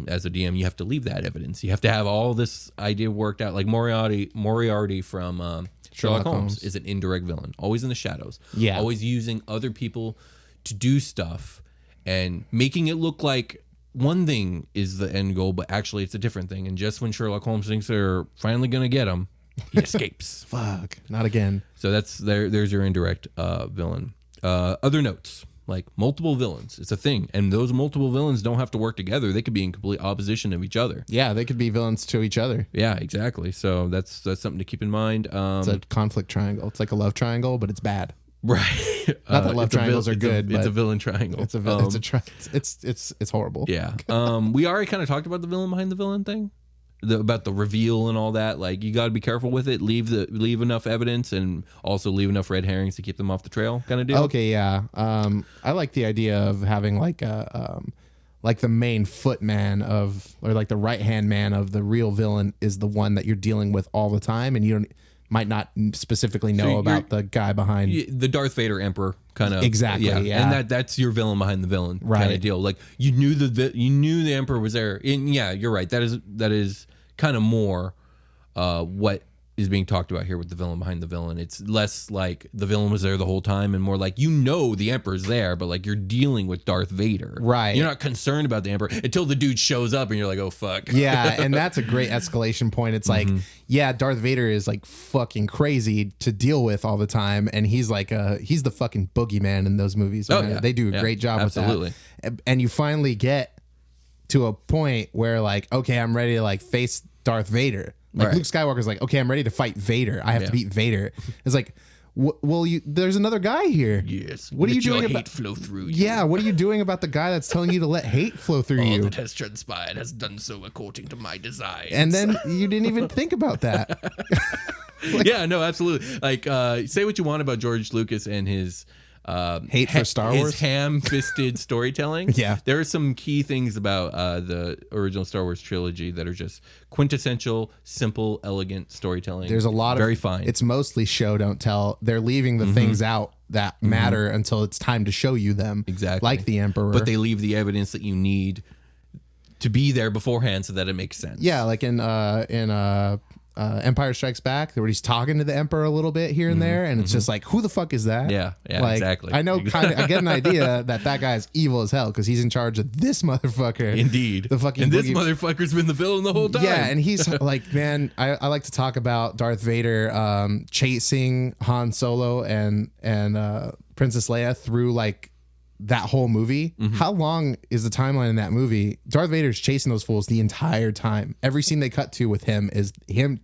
as a DM, you have to leave that evidence. You have to have all this idea worked out. Like Moriarty from Sherlock Holmes is an indirect villain, always in the shadows. Yeah. Always using other people to do stuff and making it look like one thing is the end goal, but actually it's a different thing. And just when Sherlock Holmes thinks they're finally going to get him, he escapes. Fuck, not again. So there's your indirect villain. Other notes, like multiple villains. It's a thing. And those multiple villains don't have to work together. They could be in complete opposition of each other. Yeah, they could be villains to each other. Yeah, exactly. So that's something to keep in mind. It's a conflict triangle. It's like a love triangle, but it's bad. Right. Not that love triangles are good. It's a villain triangle. It's horrible. Yeah. We already kind of talked about the villain behind the villain thing, about the reveal and all that. Like, you got to be careful with it. Leave enough evidence, and also leave enough red herrings to keep them off the trail, kind of deal. Okay. Yeah. I like the idea of having like the main footman or like the right hand man of the real villain is the one that you're dealing with all the time, and you might not specifically know about the guy behind the Darth Vader Emperor kind of. Exactly. Yeah. And that's your villain behind the villain kind of deal. Like, you knew the Emperor was there. And yeah, you're right. That is kind of more what is being talked about here with the villain behind the villain. It's less like the villain was there the whole time, and more like, the Emperor's there, but like you're dealing with Darth Vader. Right. You're not concerned about the Emperor until the dude shows up and you're like, oh fuck. Yeah, and that's a great escalation point. It's like, Darth Vader is like fucking crazy to deal with all the time, and he's like he's the fucking boogeyman in those movies. Man. They do a great job with that. And you finally get to a point where like, okay, I'm ready to like face Darth Vader. Like Right. Luke Skywalker's like, okay, I'm ready to fight Vader. I have to beat Vader. It's like, well, there's another guy here. Yes. What are you doing hate about flow through you. Yeah, what are you doing about the guy that's telling you to let hate flow through All you? that has transpired has done so according to my design. And then you didn't even think about that. Yeah, no, absolutely. Like, say what you want about George Lucas and his Hate for Star Wars? his ham-fisted storytelling. Yeah. There are some key things about the original Star Wars trilogy that are just quintessential, simple, elegant storytelling. There's a lot very of fine. It's mostly show don't tell. They're leaving the things out that matter until it's time to show you them. Exactly. Like the Emperor. But they leave the evidence that you need to be there beforehand so that it makes sense. Yeah, like in Empire Strikes Back, where he's talking to the Emperor a little bit here and there, and it's just like, who the fuck is that? Yeah, like, exactly. I know, kind of. I get an idea that guy is evil as hell because he's in charge of this motherfucker. Indeed. The fucking and this boogie- motherfucker's been the villain the whole time. Yeah, and he's like, man, I like to talk about Darth Vader chasing Han Solo and Princess Leia through like that whole movie. How long is the timeline in that movie? Darth Vader's chasing those fools the entire time. Every scene they cut to with him is him.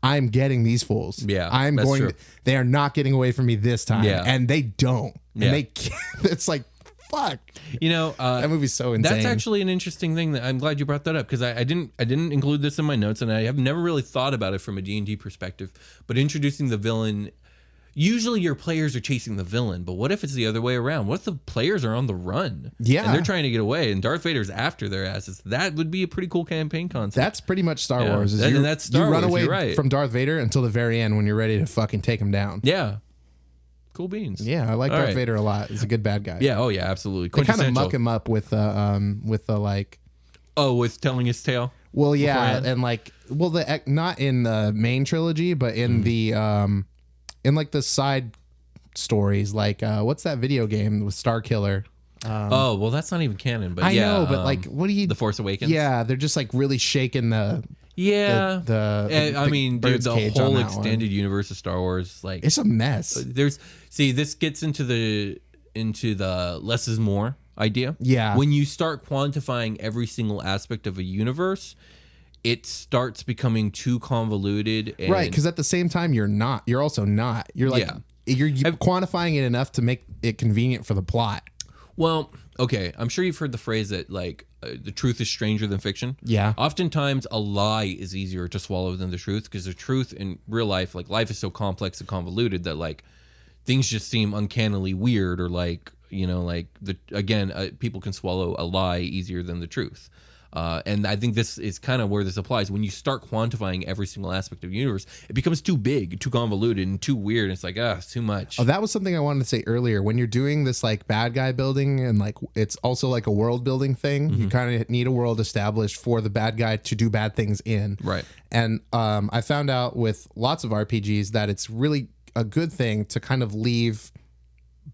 I'm getting these fools. Yeah, I'm that's going. true. They are not getting away from me this time. Yeah. And they don't. Yeah. And they can't. It's like, fuck. You know, That movie's so insane. that's actually an interesting thing that I'm glad you brought that up because I didn't include this in my notes and I have never really thought about it from a D&D perspective. But introducing the villain, usually your players are chasing the villain, but what if it's the other way around? What if the players are on the run? Yeah. And they're trying to get away and Darth Vader's after their asses. That would be a pretty cool campaign concept. That's pretty much Star Yeah. Wars. Is And that's Star you run Wars, away you're right. from Darth Vader until the very end when you're ready to fucking take him down. Yeah. Cool beans. Yeah, I like All Darth right. Vader a lot. He's a good bad guy. Yeah. Oh, yeah. Absolutely. They kind of Quintessential. muck him up with the like. Oh, with telling his tale? Well, yeah, Beforehand? and like, well, the not in the main trilogy, but in the in like the side stories. Like, what's that video game with Star Killer? Oh, well, that's not even canon, but I yeah. know, but like, what do you? The Force Awakens? Yeah, they're just like really shaking the. Yeah. I the mean, dude, bird's the cage on whole that one. extended universe of Star Wars, like, It's a mess. this gets into the less is more idea. Yeah. When you start quantifying every single aspect of a universe, it starts becoming too convoluted. And, Right, because at the same time, you're also not. You're like, Yeah. you're quantifying it enough to make it convenient for the plot. Well, okay, I'm sure you've heard the phrase that like the truth is stranger than fiction. Yeah. Oftentimes, a lie is easier to swallow than the truth because the truth in real life, like life is so complex and convoluted that like things just seem uncannily weird or like, you know, like people can swallow a lie easier than the truth. And I think this is kind of where this applies. When you start quantifying every single aspect of the universe, it becomes too big, too convoluted, and too weird. It's like, it's too much. Oh, that was something I wanted to say earlier. When you're doing this like bad guy building and like it's also like a world building thing, you kind of need a world established for the bad guy to do bad things in. Right. And I found out with lots of RPGs that it's really a good thing to kind of leave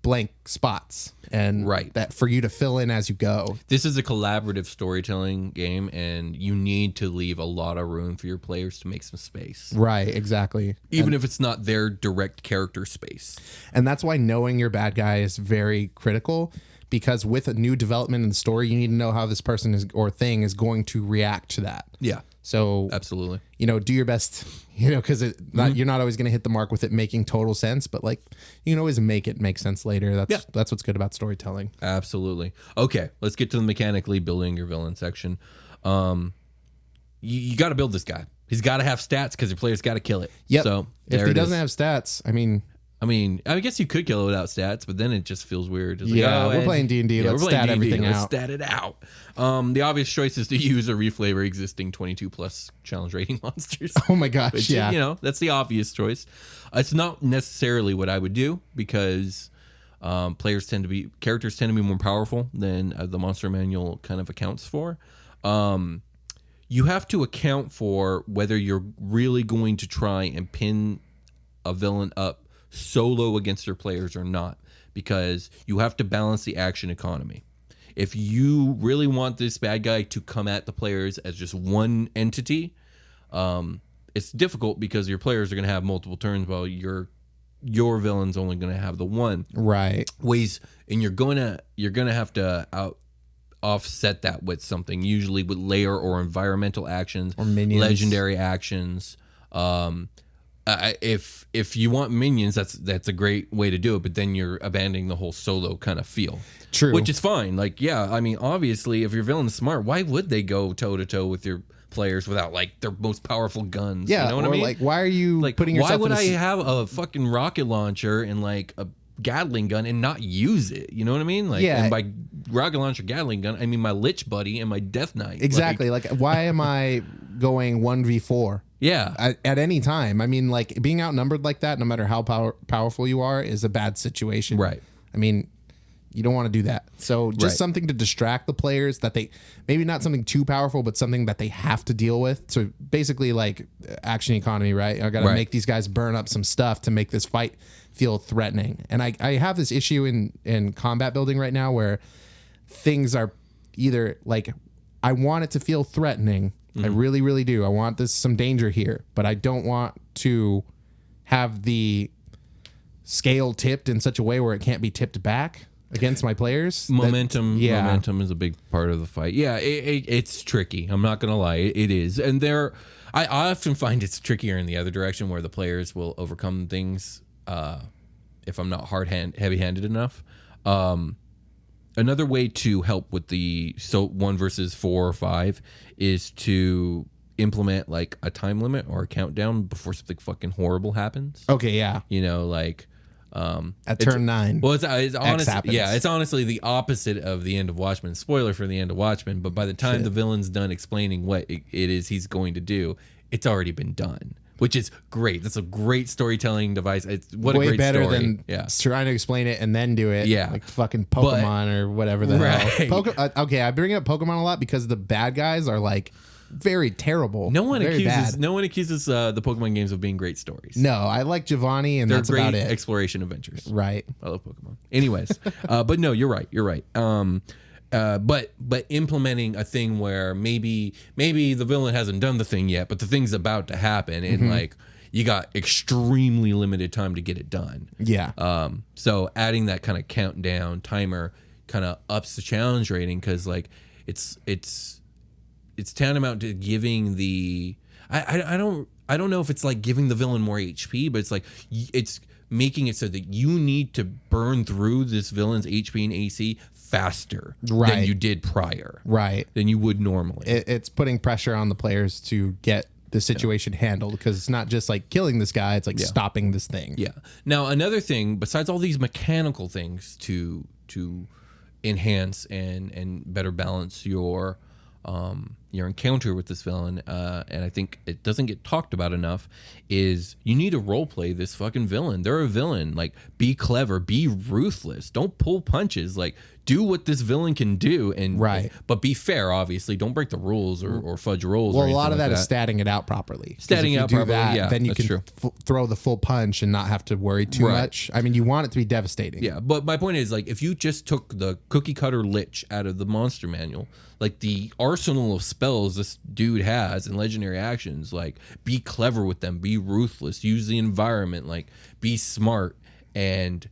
blank spots and Right. that for you to fill in as you go. This is a collaborative storytelling game, and you need to leave a lot of room for your players to make some space. Right, exactly. Even if it's not their direct character space. And that's why knowing your bad guy is very critical, because with a new development in the story, you need to know how this person is or thing is going to react to that. Yeah, So, absolutely. you know, do your best, you know, because you're not always going to hit the mark with it making total sense, but like you can always make it make sense later. That's what's good about storytelling. Absolutely. Okay, let's get to the mechanically building your villain section. You got to build this guy. He's got to have stats because your player's got to kill it. Yep. So if there he it doesn't is. have stats, I mean, I guess you could kill it without stats, but then it just feels weird. It's Yeah, like, we're playing D&D. Let's we're playing stat D&D. everything Let's out. stat it out. The obvious choice is to use or reflavor existing 22 plus challenge rating monsters. oh my gosh, Which, yeah. you know, that's the obvious choice. It's not necessarily what I would do because characters tend to be more powerful than the monster manual kind of accounts for. You have to account for whether you're really going to try and pin a villain up solo against their players or not, because you have to balance the action economy. If you really want this bad guy to come at the players as just one entity, it's difficult because your players are going to have multiple turns while your villain's only going to have the one. Right. And you're going to have to offset that with something, usually with layer or environmental actions or minions, legendary actions. If you want minions, that's a great way to do it, but then you're abandoning the whole solo kind of feel. True. Which is fine. Like, yeah, I mean, obviously, if your villain's smart, why would they go toe to toe with your players without like their most powerful guns? Yeah, you know what I mean? Like, why are you like putting yourself? Why would in I have a fucking rocket launcher and like a Gatling gun and not use it? You know what I mean? Like, yeah. And by rocket launcher Gatling gun, I mean my Lich Buddy and my Death Knight. Exactly. Like why am I going 1v4? Yeah. At any time. I mean, like being outnumbered like that, no matter how powerful you are, is a bad situation. Right. I mean, you don't want to do that. So just something to distract the players that they, maybe not something too powerful, but something that they have to deal with. So basically like action economy, right? I got to make these guys burn up some stuff to make this fight feel threatening. And I have this issue in combat building right now where things are either like, I want it to feel threatening. I really, really do. I want some danger here, but I don't want to have the scale tipped in such a way where it can't be tipped back against my players. Momentum is a big part of the fight. Yeah, it's tricky. I'm not gonna lie, it is. And I often find it's trickier in the other direction where the players will overcome things if I'm not heavy-handed enough. Another way to help with the 1 versus 4 or 5 is to implement like a time limit or a countdown before something fucking horrible happens. Okay, yeah. You know, like at turn 9. Well, it's honestly, yeah, it's honestly the opposite of the end of Watchmen. Spoiler for the end of Watchmen, but by the time the villain's done explaining what it is he's going to do, it's already been done, which is great. That's a great storytelling device. It's what way a great better story. than trying to explain it and then do it. Yeah, like fucking Pokemon or whatever the hell. Okay, I bring up Pokemon a lot because the bad guys are like very terrible. No one very accuses bad. the Pokemon games of being great stories. No, I like Giovanni, and they're that's great about it. Exploration adventures. Right. I love Pokemon. Anyways, but no, you're right. You're right. But implementing a thing where maybe the villain hasn't done the thing yet, but the thing's about to happen, and like you got extremely limited time to get it done. Yeah. So adding that kind of countdown timer kind of ups the challenge rating because like it's tantamount to giving the I don't know if it's like giving the villain more HP, but it's like it's making it so that you need to burn through this villain's HP and AC faster than you did prior. Right. Than you would normally. It's putting pressure on the players to get the situation handled because it's not just like killing this guy, it's like stopping this thing. Yeah. Now another thing, besides all these mechanical things to enhance and better balance your encounter with this villain, and I think it doesn't get talked about enough, is you need to role play this fucking villain. They're a villain. Like, be clever, be ruthless. Don't pull punches. Like, do what this villain can do, and but be fair. Obviously, don't break the rules or fudge rules. Well, or a lot of like that is statting it out properly. Statting out properly, yeah, then you that's can true. Throw the full punch and not have to worry too much. I mean, you want it to be devastating. Yeah, but my point is, like, if you just took the cookie cutter lich out of the monster manual, like the arsenal of spells this dude has and legendary actions, like be clever with them, be ruthless, use the environment, like be smart, and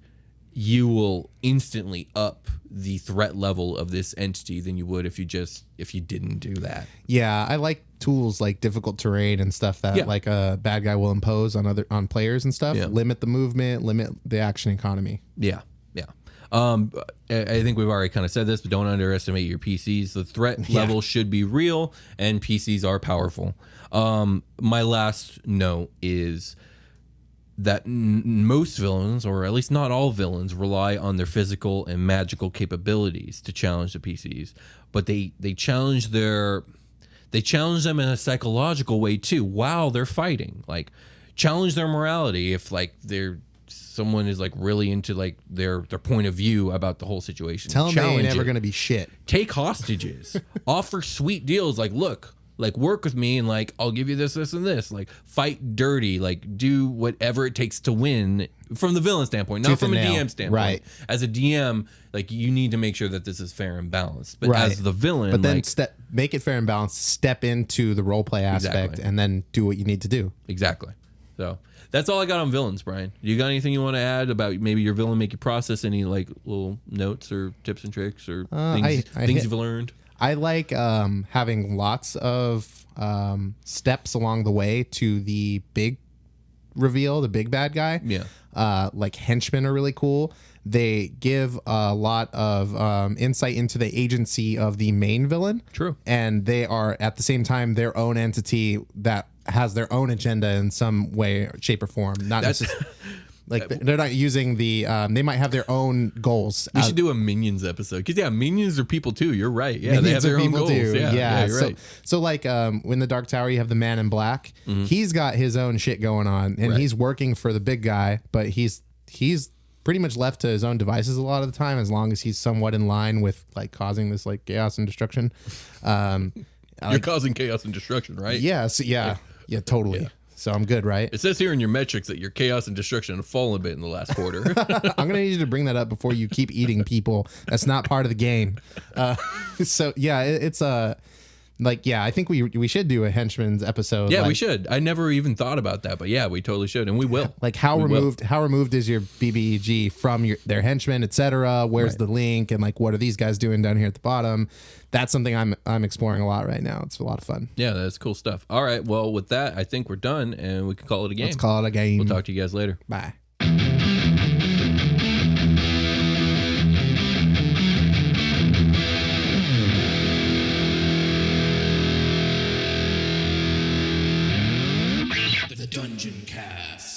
you will instantly up the threat level of this entity than you would if you didn't do that. Yeah, I like tools like difficult terrain and stuff that like a bad guy will impose on players and stuff. Limit the movement, limit the action economy. Yeah. I think we've already kind of said this, but don't underestimate your PCs. The threat level should be real, and PCs are powerful. My last note is that most villains, or at least not all villains, rely on their physical and magical capabilities to challenge the PCs, but they challenge them in a psychological way too while they're fighting. Like, challenge their morality if like someone is like really into like their point of view about the whole situation. Tell them they ain't never gonna be shit. Take hostages. Offer sweet deals. Like, look, like work with me and like I'll give you this, and this. Like, fight dirty. Like, do whatever it takes to win from the villain standpoint, not from a DM standpoint. Right. As a DM, like you need to make sure that this is fair and balanced. But as the villain, but then make it fair and balanced. Step into the role play aspect and then do what you need to do. Exactly. So that's all I got on villains, Brian. You got anything you want to add about maybe your villain make you process? Any like little notes or tips and tricks or things you've learned? I like having lots of steps along the way to the big reveal, the big bad guy. Yeah. Like henchmen are really cool. They give a lot of insight into the agency of the main villain. True. And they are at the same time their own entity that has their own agenda in some way, shape, or form. Not necessarily. Like they're not using the. They might have their own goals. We should do a Minions episode because Minions are people too. You're right. Yeah, Minions they have their own goals. Too. Yeah, you're right. So like in the Dark Tower, you have the Man in Black. Mm-hmm. He's got his own shit going on, and he's working for the big guy. But he's pretty much left to his own devices a lot of the time, as long as he's somewhat in line with like causing this like chaos and destruction. You're causing chaos and destruction, right? Yeah. So yeah, totally. Yeah. So I'm good, right? It says here in your metrics that your chaos and destruction have fallen a bit in the last quarter. I'm going to need you to bring that up before you keep eating people. That's not part of the game. So yeah, it's I think we should do a henchman's episode. Yeah, we should. I never even thought about that, but yeah, we totally should, and we will. Like how removed is your BBEG from their henchmen, etc. Where's the link, and like what are these guys doing down here at the bottom? That's something I'm exploring a lot right now. It's a lot of fun. Yeah, that's cool stuff. All right, well, with that, I think we're done, and we can call it a game. Let's call it a game. We'll talk to you guys later. Bye. The Dungeoncast.